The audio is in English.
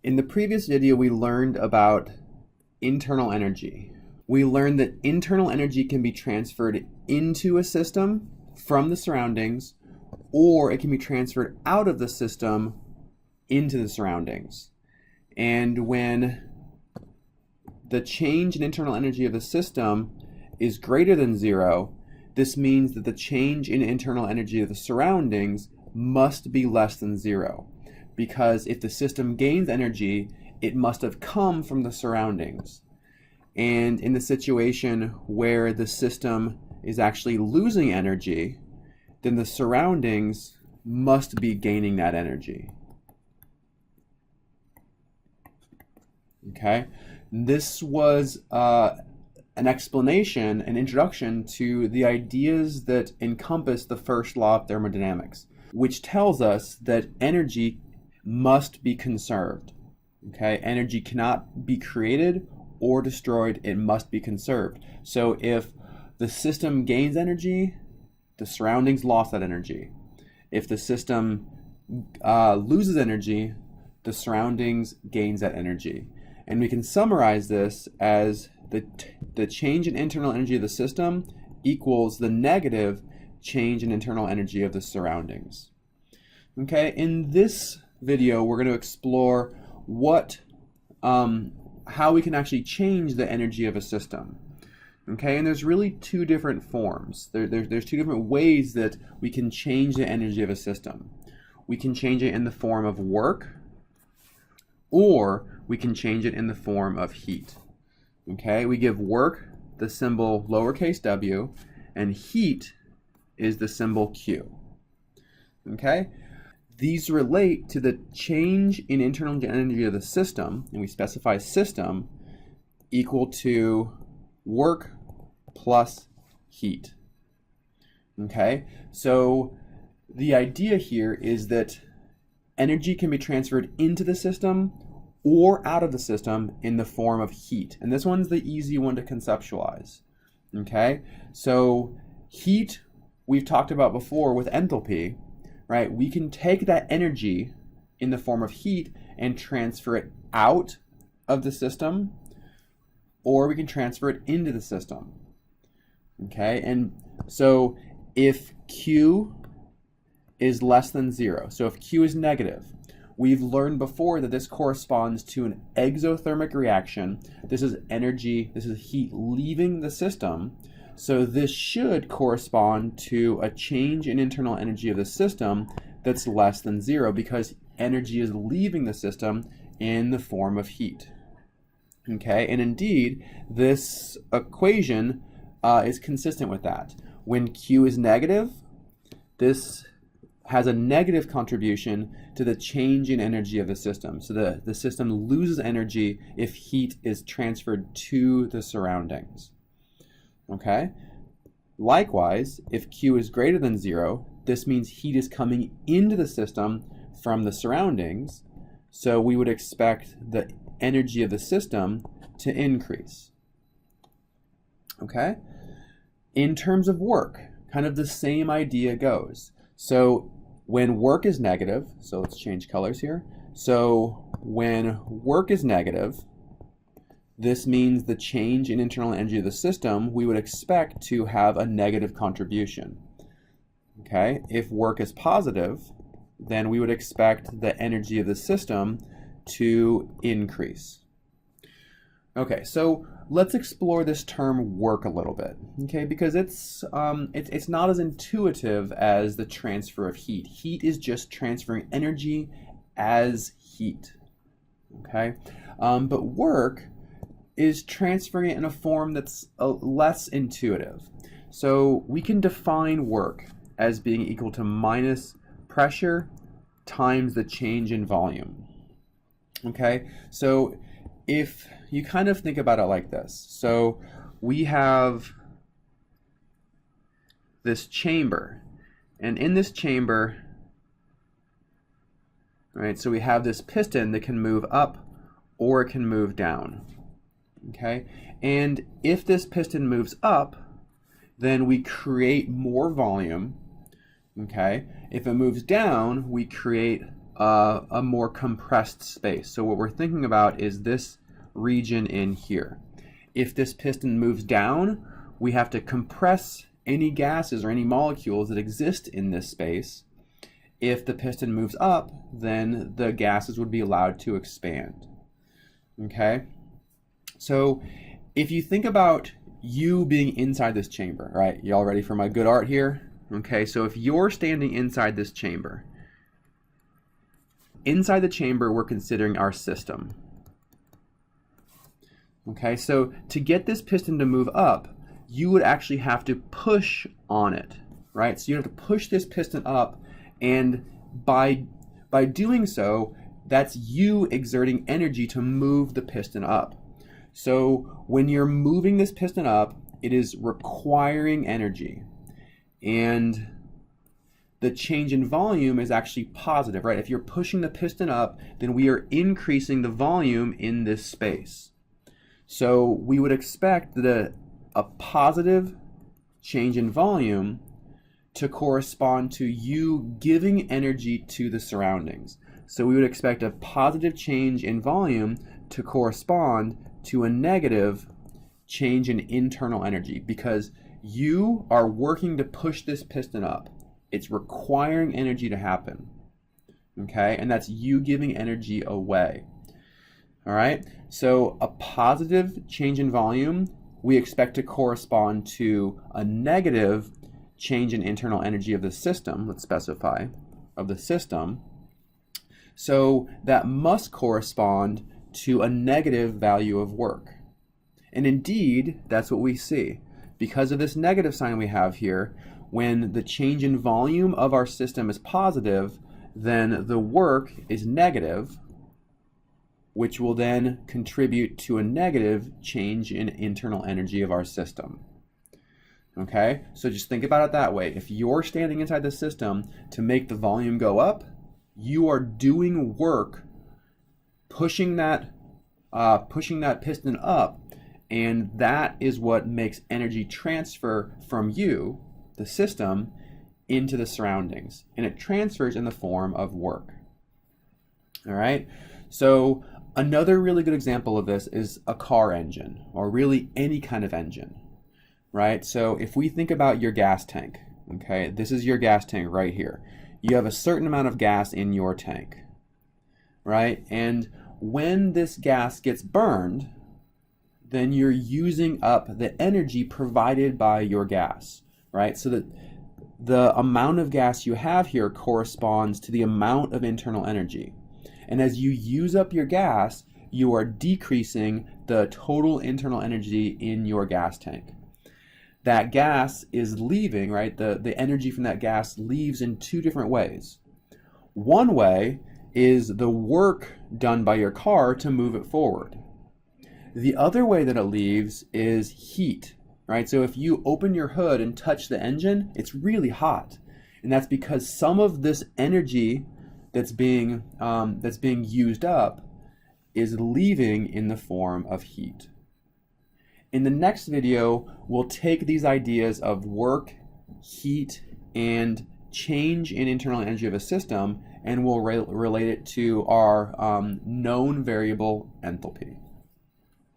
In the previous video, we learned about internal energy. We learned that internal energy can be transferred into a system from the surroundings, or it can be transferred out of the system into the surroundings. And when the change in internal energy of the system is greater than zero, this means that the change in internal energy of the surroundings must be less than zero. Because if the system gains energy, it must have come from the surroundings. And in the situation where the system is actually losing energy, then the surroundings must be gaining that energy. Okay, this was an explanation, an introduction to the ideas that encompass the first law of thermodynamics, which tells us that energy must be conserved. Okay, energy cannot be created or destroyed, it must be conserved. So if the system gains energy, the surroundings lost that energy. If the system loses energy, the surroundings gains that energy. And we can summarize this as the change in internal energy of the system equals the negative change in internal energy of the surroundings. Okay, in this video, we're going to explore how we can actually change the energy of a system. Okay, and there's really two different forms. There's two different ways that we can change the energy of a system. We can change it in the form of work, or we can change it in the form of heat. Okay, we give work the symbol lowercase w, and heat is the symbol Q. Okay, these relate to the change in internal energy of the system, and we specify system equal to work plus heat. Okay, so the idea here is that energy can be transferred into the system or out of the system in the form of heat. And this one's the easy one to conceptualize. Okay, so heat we've talked about before with enthalpy, right? We can take that energy in the form of heat and transfer it out of the system, or we can transfer it into the system. Okay, and so if Q is less than zero, so if Q is negative, we've learned before that this corresponds to an exothermic reaction. This is energy, this is heat leaving the system. So this should correspond to a change in internal energy of the system that's less than zero, because energy is leaving the system in the form of heat. Okay, and indeed, this equation is consistent with that. When Q is negative, this has a negative contribution to the change in energy of the system. So the system loses energy if heat is transferred to the surroundings. Okay? Likewise, if Q is greater than zero, this means heat is coming into the system from the surroundings. So we would expect the energy of the system to increase. Okay? In terms of work, kind of the same idea goes. So when work is negative, so let's change colors here. So when work is negative, this means the change in internal energy of the system, we would expect to have a negative contribution. Okay? If work is positive, then we would expect the energy of the system to increase. Okay, so let's explore this term work a little bit, okay? Because it's not as intuitive as the transfer of heat. Heat is just transferring energy as heat, okay? But work is transferring it in a form that's less intuitive. So we can define work as being equal to minus pressure times the change in volume, okay? So if you kind of think about it like this. So we have this chamber, and in this chamber, right, so we have this piston that can move up or it can move down. Okay, and if this piston moves up, then we create more volume. Okay, if it moves down, we create a more compressed space. So what we're thinking about is this region in here. If this piston moves down, we have to compress any gases or any molecules that exist in this space. If the piston moves up, then the gases would be allowed to expand. Okay? So if you think about you being inside this chamber, right? Y'all ready for my good art here? Okay, so if you're standing inside this chamber, inside the chamber we're considering our system. Okay, so to get this piston to move up, you would actually have to push on it, right? So you have to push this piston up, and by doing so, that's you exerting energy to move the piston up. So when you're moving this piston up, it is requiring energy. And the change in volume is actually positive, right? If you're pushing the piston up, then we are increasing the volume in this space. So we would expect that a positive change in volume to correspond to you giving energy to the surroundings. So we would expect a positive change in volume to correspond to a negative change in internal energy, because you are working to push this piston up. It's requiring energy to happen. Okay, and that's you giving energy away. All right, so a positive change in volume we expect to correspond to a negative change in internal energy of the system, let's specify, of the system. So that must correspond to a negative value of work. And indeed, that's what we see. Because of this negative sign we have here, when the change in volume of our system is positive, then the work is negative, which will then contribute to a negative change in internal energy of our system. Okay, so just think about it that way. If you're standing inside the system to make the volume go up, you are doing work pushing that piston up, and that is what makes energy transfer from you, the system, into the surroundings, and it transfers in the form of work. All right, so another really good example of this is a car engine, or really any kind of engine, right? So if we think about your gas tank, okay, this is your gas tank right here. You have a certain amount of gas in your tank, right? And when this gas gets burned, then you're using up the energy provided by your gas, right? So that the amount of gas you have here corresponds to the amount of internal energy. And as you use up your gas, you are decreasing the total internal energy in your gas tank. That gas is leaving, right? The energy from that gas leaves in two different ways. One way is the work done by your car to move it forward. The other way that it leaves is heat, right? So if you open your hood and touch the engine, it's really hot. And that's because some of this energy that's being used up is leaving in the form of heat. In the next video, we'll take these ideas of work, heat, and change in internal energy of a system, and we'll relate it to our known variable enthalpy.